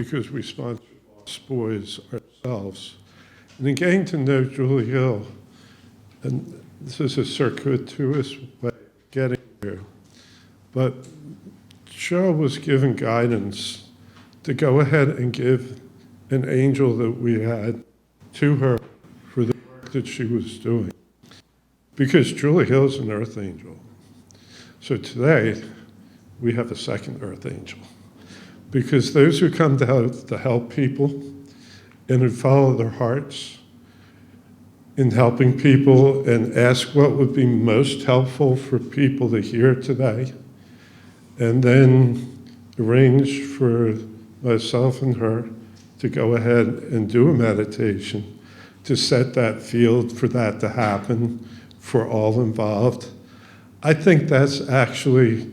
because we sponsor Lost Boys ourselves. And in getting to know Julie Hill, and this is a circuitous way of getting here, but Cheryl was given guidance to go ahead and give an angel that we had to her for the work that she was doing. Because Julie Hill is an earth angel. So today, we have a second earth angel. Because those who come to help people and who follow their hearts in helping people and ask what would be most helpful for people to hear today, and then arrange for myself and her to go ahead and do a meditation to set that field for that to happen for all involved. I think that's actually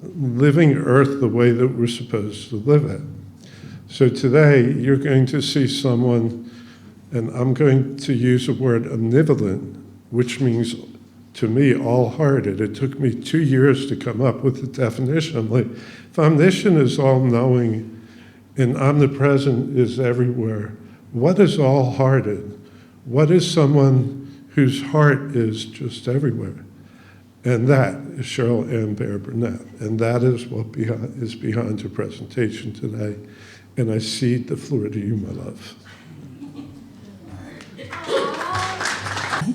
living Earth the way that we're supposed to live it. So today, you're going to see someone, and I'm going to use the word omnipotent, which means, to me, all-hearted. It took me 2 years to come up with the definition. I'm like, if omniscient is all-knowing and omnipresent is everywhere, what is all-hearted? What is someone whose heart is just everywhere? And that is Cheryl Ann Bernath. And that is what is behind her presentation today. And I cede the floor to you, my love.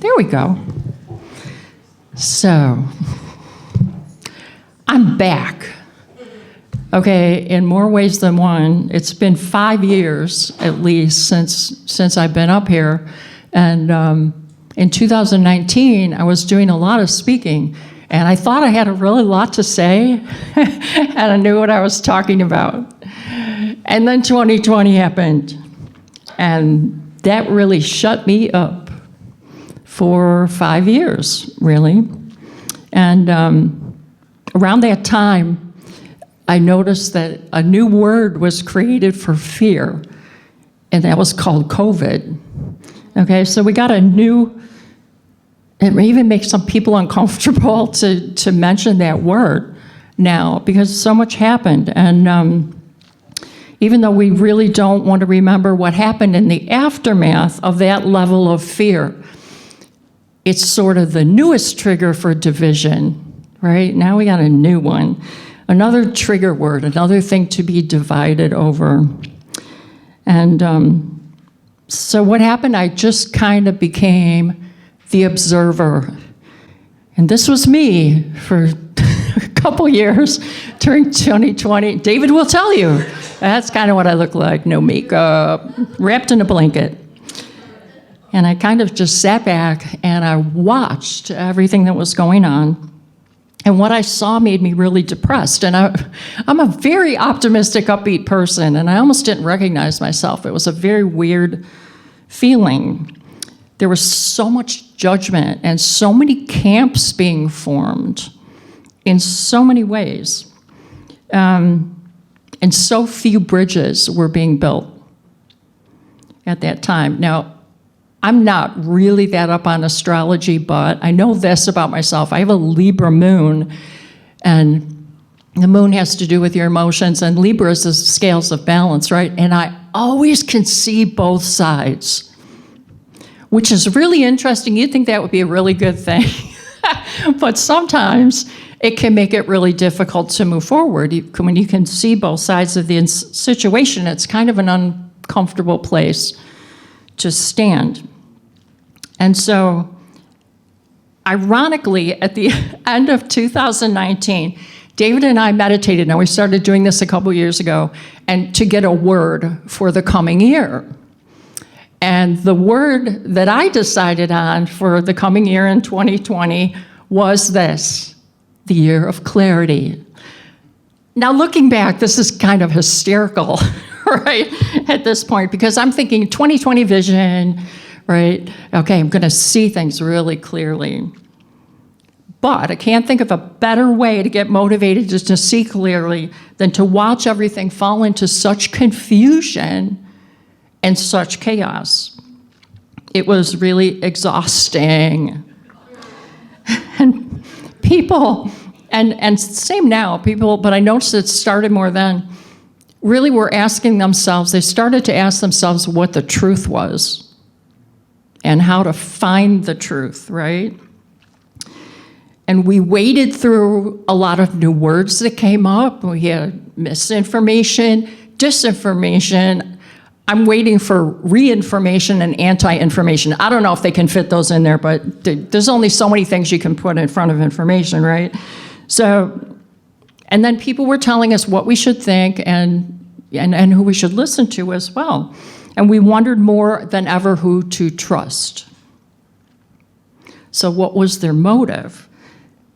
There we go. So, I'm back. Okay, in more ways than one. It's been 5 years, at least, since I've been up here. And in 2019, I was doing a lot of speaking, and I thought I had a really lot to say, and I knew what I was talking about. And then 2020 happened, and that really shut me up for 5 years, really. And around that time, I noticed that a new word was created for fear, and that was called COVID. Okay, so we got a new, it may even make some people uncomfortable to mention that word now, because so much happened. And even though we really don't want to remember what happened in the aftermath of that level of fear, it's sort of the newest trigger for division, right? Now we got a new one. Another trigger word, another thing to be divided over. And so what happened, I just kind of became the observer. And this was me for a couple years during 2020. David will tell you, that's kind of what I look like, no makeup, wrapped in a blanket. And I kind of just sat back and I watched everything that was going on. And what I saw made me really depressed. And I'm a very optimistic, upbeat person, and I almost didn't recognize myself. It was a very weird feeling. There was so much judgment and so many camps being formed in so many ways. And so few bridges were being built at that time. Now, I'm not really that up on astrology, but I know this about myself. I have a Libra moon, and the moon has to do with your emotions, and Libra is the scales of balance, right? And I always can see both sides, which is really interesting. You'd think that would be a really good thing. But sometimes it can make it really difficult to move forward. When you can see both sides of the situation, it's kind of an uncomfortable place to stand. And so, ironically, at the end of 2019, David and I meditated. Now, we started doing this a couple years ago, and to get a word for the coming year. And the word that I decided on for the coming year in 2020 was this: the year of clarity. Now, looking back, this is kind of hysterical, right, at this point, because I'm thinking 2020 vision, right? Okay, I'm going to see things really clearly. But I can't think of a better way to get motivated just to see clearly than to watch everything fall into such confusion and such chaos. It was really exhausting. And people, and same now, people, but I noticed it started more then, really were asking themselves, they started to ask themselves what the truth was and how to find the truth, right? And we waded through a lot of new words that came up. We had misinformation, disinformation. I'm waiting for reinformation and anti-information. I don't know if they can fit those in there, but there's only so many things you can put in front of information, right? So, and then people were telling us what we should think and who we should listen to as well. And we wondered more than ever who to trust. So what was their motive?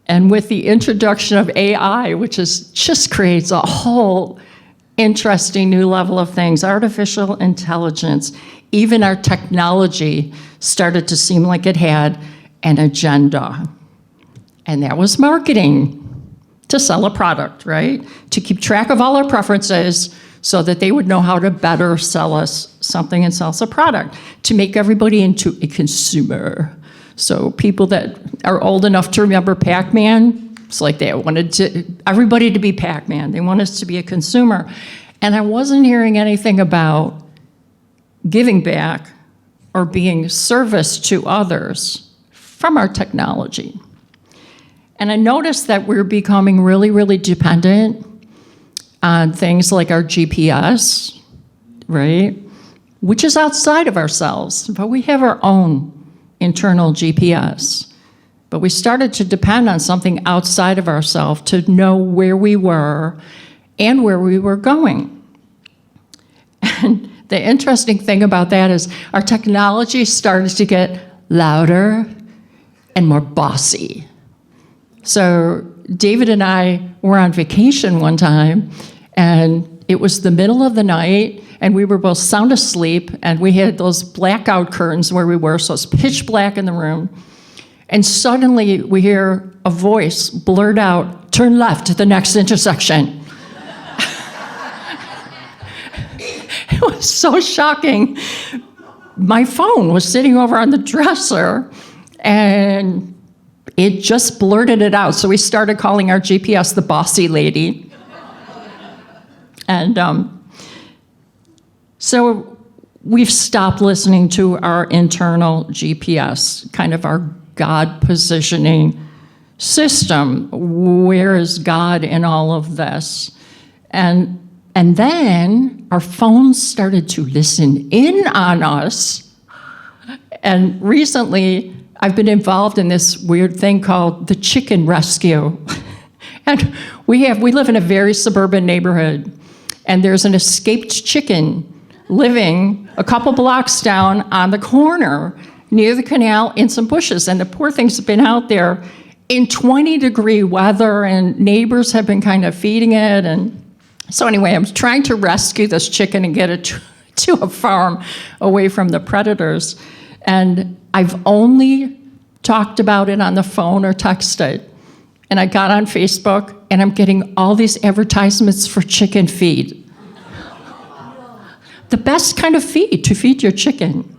And with the introduction of AI, which just creates a whole interesting new level of things, artificial intelligence, even our technology started to seem like it had an agenda. And that was marketing, to sell a product, right? To keep track of all our preferences so that they would know how to better sell us something and sell us a product, to make everybody into a consumer. So people that are old enough to remember Pac-Man, it's like they wanted everybody to be Pac-Man. They want us to be a consumer. And I wasn't hearing anything about giving back or being service to others from our technology. And I noticed that we're becoming really, really dependent on things like our GPS, right? Which is outside of ourselves, but we have our own internal GPS. But we started to depend on something outside of ourselves to know where we were and where we were going. And the interesting thing about that is our technology started to get louder and more bossy. So David and I were on vacation one time, and it was the middle of the night, and we were both sound asleep, and we had those blackout curtains where we were, so it's pitch black in the room. And suddenly we hear a voice blurt out, "Turn left at the next intersection." It was so shocking. My phone was sitting over on the dresser, and it just blurted it out. So we started calling our GPS the bossy lady. And so we've stopped listening to our internal GPS, kind of our God positioning system. Where is God in all of this? And then our phones started to listen in on us. And recently, I've been involved in this weird thing called the chicken rescue. And we live in a very suburban neighborhood, and there's an escaped chicken living a couple blocks down on the corner near the canal in some bushes. And the poor thing's been out there in 20-degree weather, and neighbors have been kind of feeding it. And so anyway, I'm trying to rescue this chicken and get it to a farm away from the predators. And I've only talked about it on the phone or texted. And I got on Facebook, and I'm getting all these advertisements for chicken feed. The best kind of feed to feed your chicken.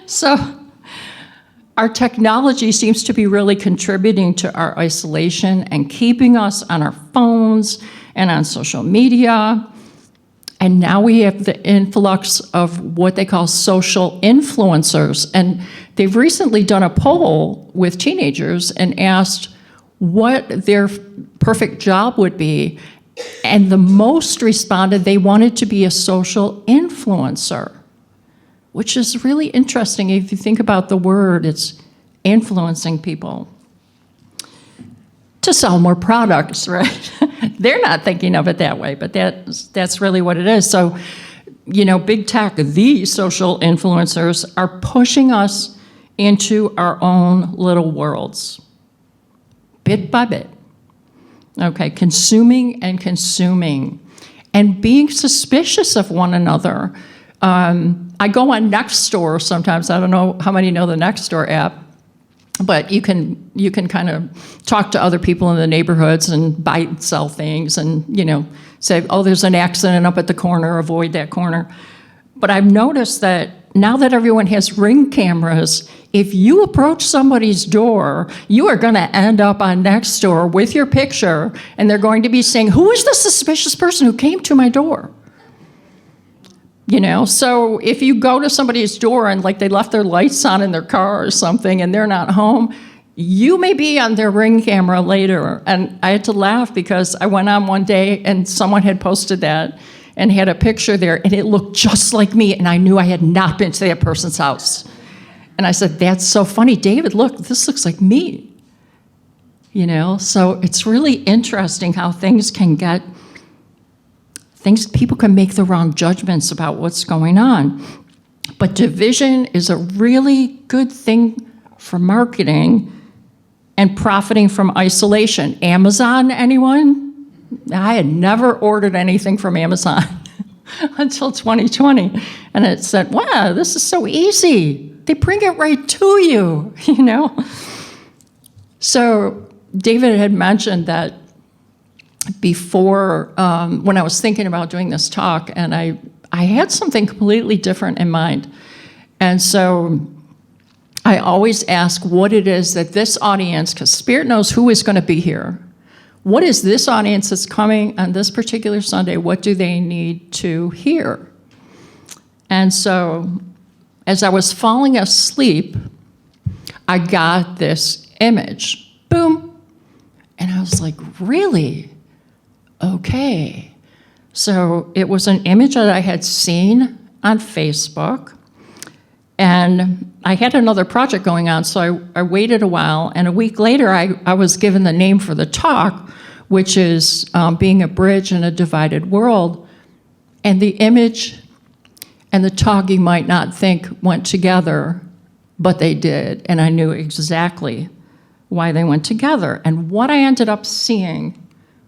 So our technology seems to be really contributing to our isolation and keeping us on our phones and on social media. And now we have the influx of what they call social influencers. And they've recently done a poll with teenagers and asked what their perfect job would be. And the most responded they wanted to be a social influencer, which is really interesting. If you think about the word, it's influencing people to sell more products, right? They're not thinking of it that way, but that's really what it is. So, big tech, the social influencers, are pushing us into our own little worlds, bit by bit. Okay, consuming and being suspicious of one another. I go on Nextdoor sometimes. I don't know how many know the Nextdoor app, but you can kind of talk to other people in the neighborhoods and buy and sell things, and say, oh, there's an accident up at the corner, avoid that corner. But I've noticed that now that everyone has Ring cameras, if you approach somebody's door, you are going to end up on Nextdoor with your picture, and they're going to be saying, who is the suspicious person who came to my door? You know, so if you go to somebody's door and like they left their lights on in their car or something and they're not home, you may be on their Ring camera later. And I had to laugh because I went on one day and someone had posted that and had a picture there, and it looked just like me, and I knew I had not been to that person's house. And I said, that's so funny, David, look, this looks like me. You know, so it's really interesting how people can make the wrong judgments about what's going on. But division is a really good thing for marketing and profiting from isolation. Amazon, anyone? I had never ordered anything from Amazon until 2020. And it said, wow, this is so easy. They bring it right to you, you know? So David had mentioned that before, when I was thinking about doing this talk, and I had something completely different in mind. And so I always ask what it is that this audience, because Spirit knows who is going to be here, what is this audience that's coming on this particular Sunday, what do they need to hear? And so as I was falling asleep, I got this image, boom, and I was like, really? Okay. So it was an image that I had seen on Facebook, and I had another project going on, so I waited a while, and a week later I was given the name for the talk, which is being a bridge in a divided world. And the image and the talk you might not think went together, but they did, and I knew exactly why they went together. And what I ended up seeing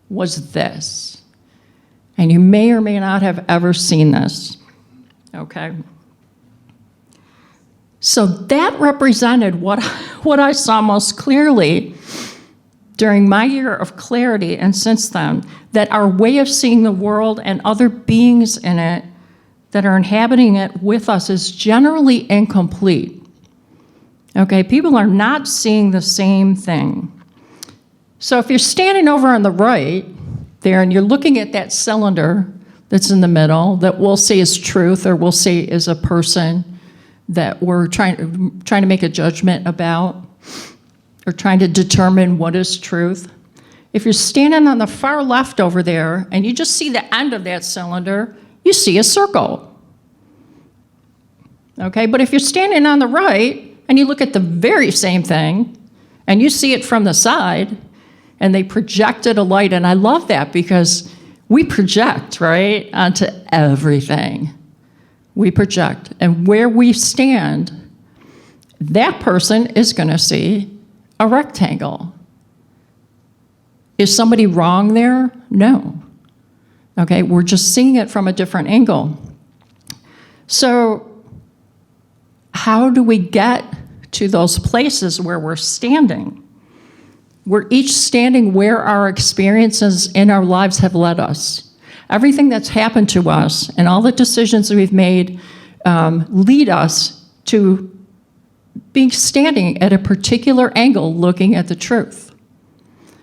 was this. And you may or may not have ever seen this, okay? So that represented what I saw most clearly during my year of clarity, and since then, that our way of seeing the world and other beings in it that are inhabiting it with us is generally incomplete. Okay, people are not seeing the same thing. So if you're standing over on the right there and you're looking at that cylinder that's in the middle that we'll say is truth, or we'll say is a person that we're trying to make a judgment about, or trying to determine what is truth. If you're standing on the far left over there and you just see the end of that cylinder, you see a circle. Okay, but if you're standing on the right and you look at the very same thing and you see it from the side and they projected a light, and I love that because we project, right, onto everything. We project, and where we stand, that person is going to see a rectangle. Is somebody wrong there? No. Okay, we're just seeing it from a different angle. So how do we get to those places where we're standing? We're each standing where our experiences in our lives have led us. Everything that's happened to us and all the decisions that we've made lead us to being standing at a particular angle looking at the truth.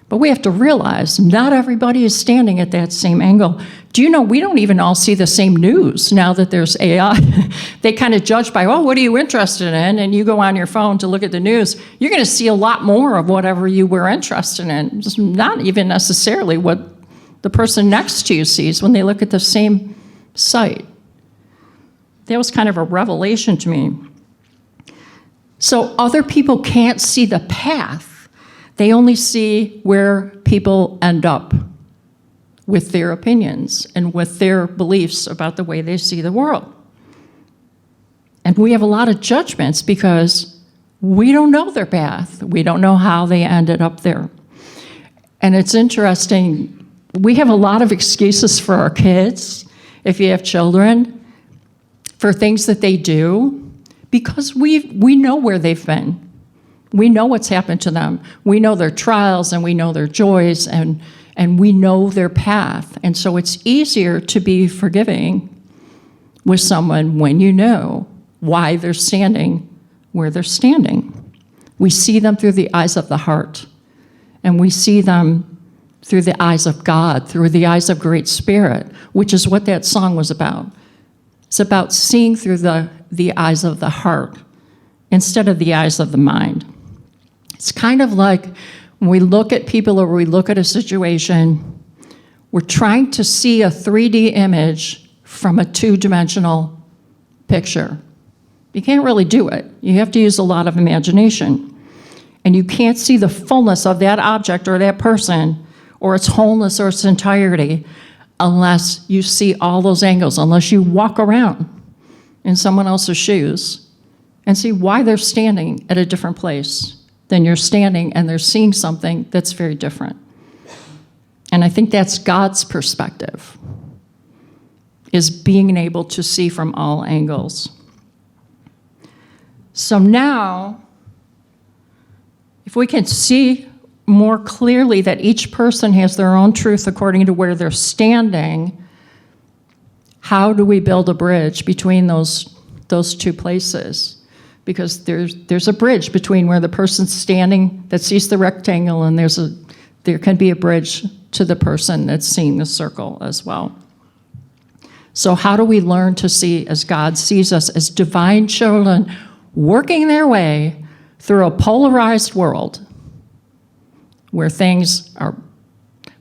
But we have to realize not everybody is standing at that same angle. Do you know we don't even all see the same news now that there's AI? They kind of judge by, oh, what are you interested in? And you go on your phone to look at the news. You're going to see a lot more of whatever you were interested in. It's not even necessarily what the person next to you sees when they look at the same site. That was kind of a revelation to me. So other people can't see the path. They only see where people end up with their opinions and with their beliefs about the way they see the world. And we have a lot of judgments because we don't know their path. We don't know how they ended up there. And it's interesting, we have a lot of excuses for our kids, if you have children, for things that they do, because we know where they've been. We know what's happened to them. We know their trials and we know their joys and we know their path. And so it's easier to be forgiving with someone when you know why they're standing where they're standing. We see them through the eyes of the heart, and we see them through the eyes of God, through the eyes of Great Spirit, which is what that song was about. It's about seeing through the eyes of the heart instead of the eyes of the mind. It's kind of like when we look at people or we look at a situation, we're trying to see a 3D image from a two-dimensional picture. You can't really do it. You have to use a lot of imagination. And you can't see the fullness of that object or that person or its wholeness or its entirety unless you see all those angles, unless you walk around in someone else's shoes and see why they're standing at a different place than you're standing, and they're seeing something that's very different. And I think that's God's perspective, is being able to see from all angles. So now, if we can see more clearly that each person has their own truth according to where they're standing, how do we build a bridge between those two places? Because there's a bridge between where the person's standing that sees the rectangle, and there can be a bridge to the person that's seeing the circle as well. So how do we learn to see as God sees us, as divine children working their way through a polarized world where things are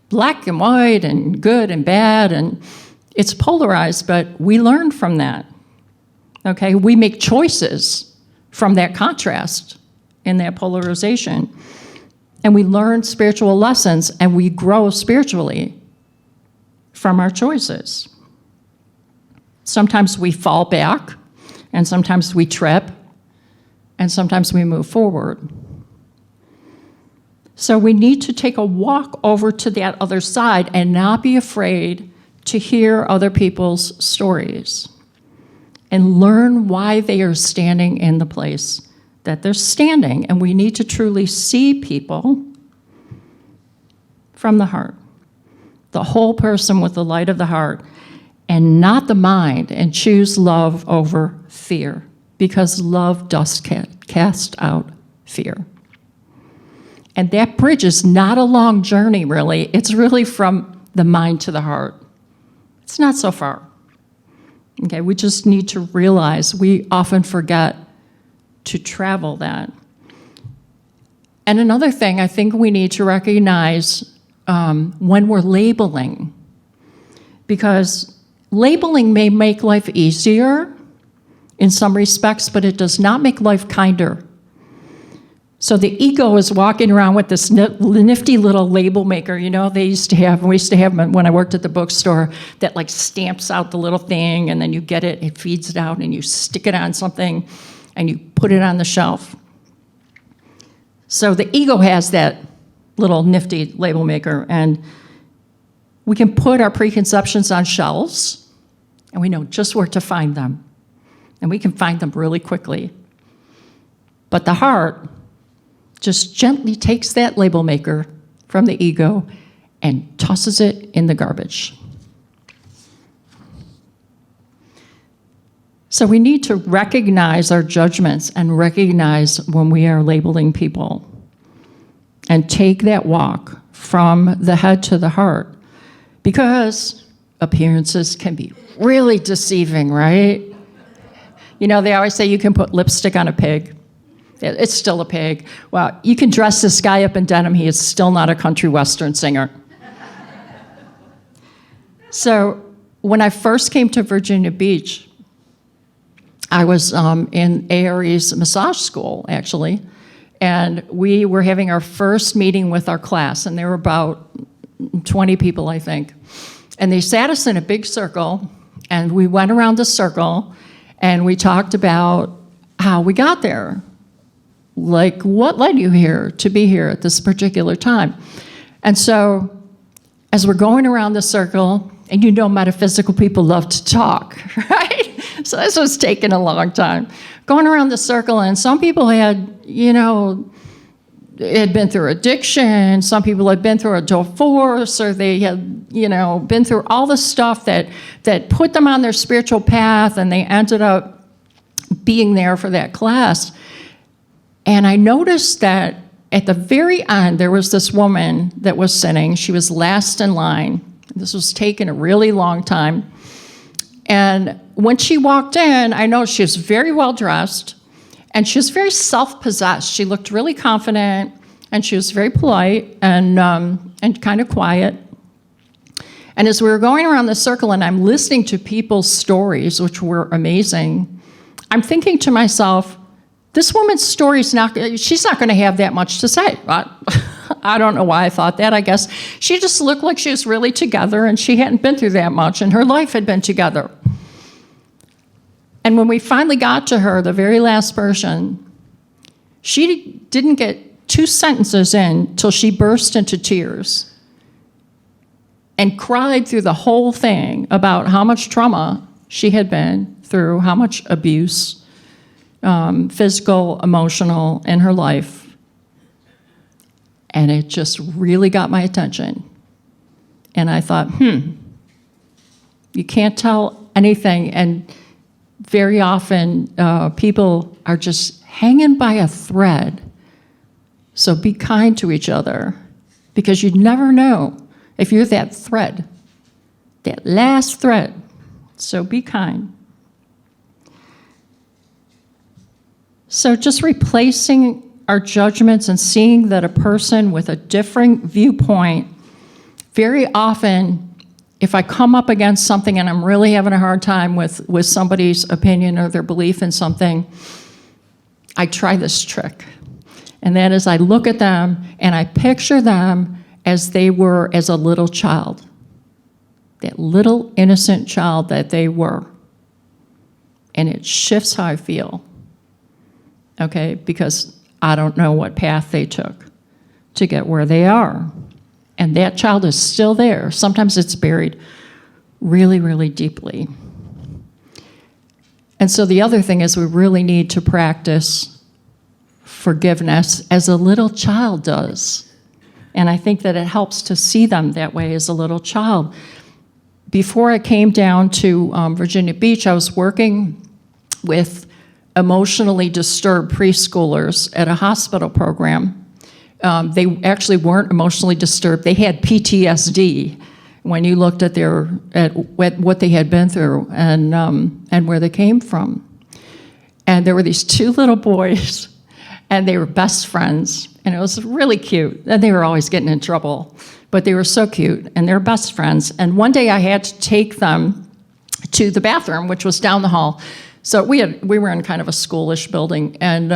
black and white and good and bad, and it's polarized, but we learn from that, okay? We make choices from that contrast and that polarization, and we learn spiritual lessons, and we grow spiritually from our choices. Sometimes we fall back, and sometimes we trip, and sometimes we move forward. So we need to take a walk over to that other side and not be afraid to hear other people's stories and learn why they are standing in the place that they're standing. And we need to truly see people from the heart, the whole person with the light of the heart, and not the mind, and choose love over fear, because love does cast out fear. And that bridge is not a long journey, really. It's really from the mind to the heart. It's not so far. Okay, we just need to realize we often forget to travel that. And another thing I think we need to recognize when we're labeling, because labeling may make life easier in some respects, but it does not make life kinder. So the ego is walking around with this nifty little label maker, we used to have them when I worked at the bookstore, that like stamps out the little thing, and then you get it, it feeds it out, and you stick it on something, and you put it on the shelf. So the ego has that little nifty label maker, and we can put our preconceptions on shelves, and we know just where to find them. And we can find them really quickly. But the heart just gently takes that label maker from the ego and tosses it in the garbage. So we need to recognize our judgments and recognize when we are labeling people and take that walk from the head to the heart, because appearances can be really deceiving, right? They always say you can put lipstick on a pig. It's still a pig. Well, you can dress this guy up in denim. He is still not a country western singer. So when I first came to Virginia Beach, I was in ARE's massage school, actually, and we were having our first meeting with our class, and there were about 20 people, I think. And they sat us in a big circle, and we went around the circle, and we talked about how we got there. Like, what led you here to be here at this particular time? And so, as we're going around the circle, and metaphysical people love to talk, right? So this was taking a long time. Going around the circle, and some people had, had been through addiction, some people had been through a divorce, or they had, been through all the stuff that put them on their spiritual path, and they ended up being there for that class. And I noticed that at the very end, there was this woman that was sitting. She was last in line. This was taking a really long time. And when she walked in, I noticed she was very well dressed, and she was very self-possessed. She looked really confident, and she was very polite and kind of quiet. And as we were going around the circle and I'm listening to people's stories, which were amazing, I'm thinking to myself, this woman's story she's not going to have that much to say. I don't know why I thought that. I guess she just looked like she was really together, and she hadn't been through that much, and her life had been together. And when we finally got to her, the very last person, she didn't get 2 sentences in till she burst into tears and cried through the whole thing about how much trauma she had been through, how much abuse, physical, emotional, in her life. And it just really got my attention. And I thought, you can't tell anything. And very often, people are just hanging by a thread. So be kind to each other, because you never know if you're that thread, that last thread. So be kind. So just replacing our judgments and seeing that a person with a different viewpoint, very often, if I come up against something and I'm really having a hard time with somebody's opinion or their belief in something, I try this trick. And that is I look at them and I picture them as they were as a little child, that little innocent child that they were. And it shifts how I feel, okay? Because I don't know what path they took to get where they are. And that child is still there. Sometimes it's buried really, really deeply. And so the other thing is we really need to practice forgiveness as a little child does. And I think that it helps to see them that way as a little child. Before I came down to Virginia Beach, I was working with emotionally disturbed preschoolers at a hospital program. They actually weren't emotionally disturbed. They had PTSD when you looked at what they had been through and where they came from. And there were these 2 little boys, and they were best friends, and it was really cute. And they were always getting in trouble, but they were so cute, and they're best friends. And one day I had to take them to the bathroom, which was down the hall. So we were in kind of a schoolish building, and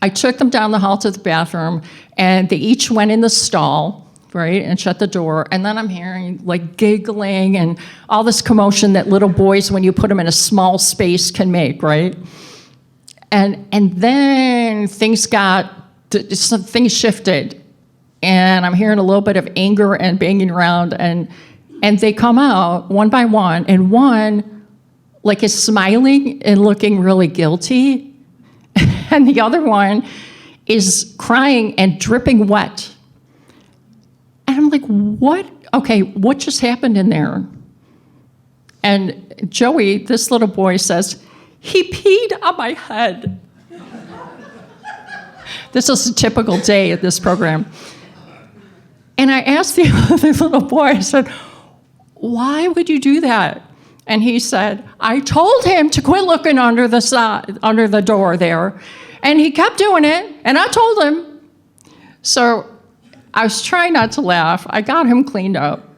I took them down the hall to the bathroom, and they each went in the stall, right, and shut the door. And then I'm hearing like giggling and all this commotion that little boys, when you put them in a small space, can make, right? And then things shifted, and I'm hearing a little bit of anger and banging around, and they come out one by one, and one like is smiling and looking really guilty, and the other one is crying and dripping wet. And I'm like, what? Okay, what just happened in there? And Joey, this little boy, says, he peed on my head. This is a typical day at this program. And I asked the other little boy, I said, why would you do that? And he said, I told him to quit looking under the door there, and he kept doing it, and I told him. So I was trying not to laugh. I got him cleaned up.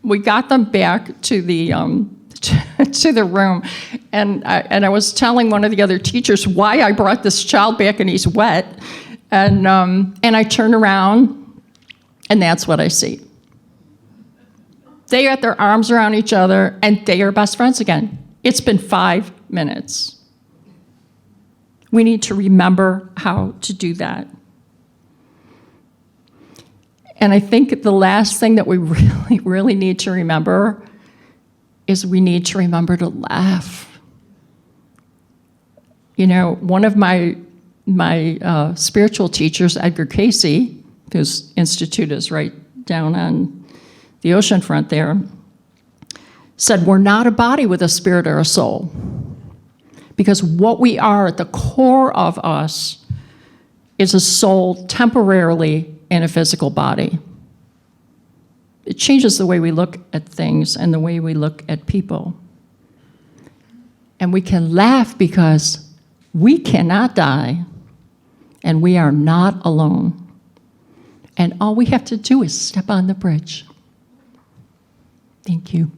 We got them back to the to the room, and I was telling one of the other teachers why I brought this child back and he's wet, and I turn around, and that's what I see. They got their arms around each other, and they are best friends again. It's been 5 minutes. We need to remember how to do that. And I think the last thing that we really, really need to remember is we need to remember to laugh. You know, one of my spiritual teachers, Edgar Casey, whose institute is right down on the ocean front there, said we're not a body with a spirit or a soul. Because what we are at the core of us is a soul temporarily in a physical body. It changes the way we look at things and the way we look at people. And we can laugh because we cannot die, and we are not alone. And all we have to do is step on the bridge. Thank you.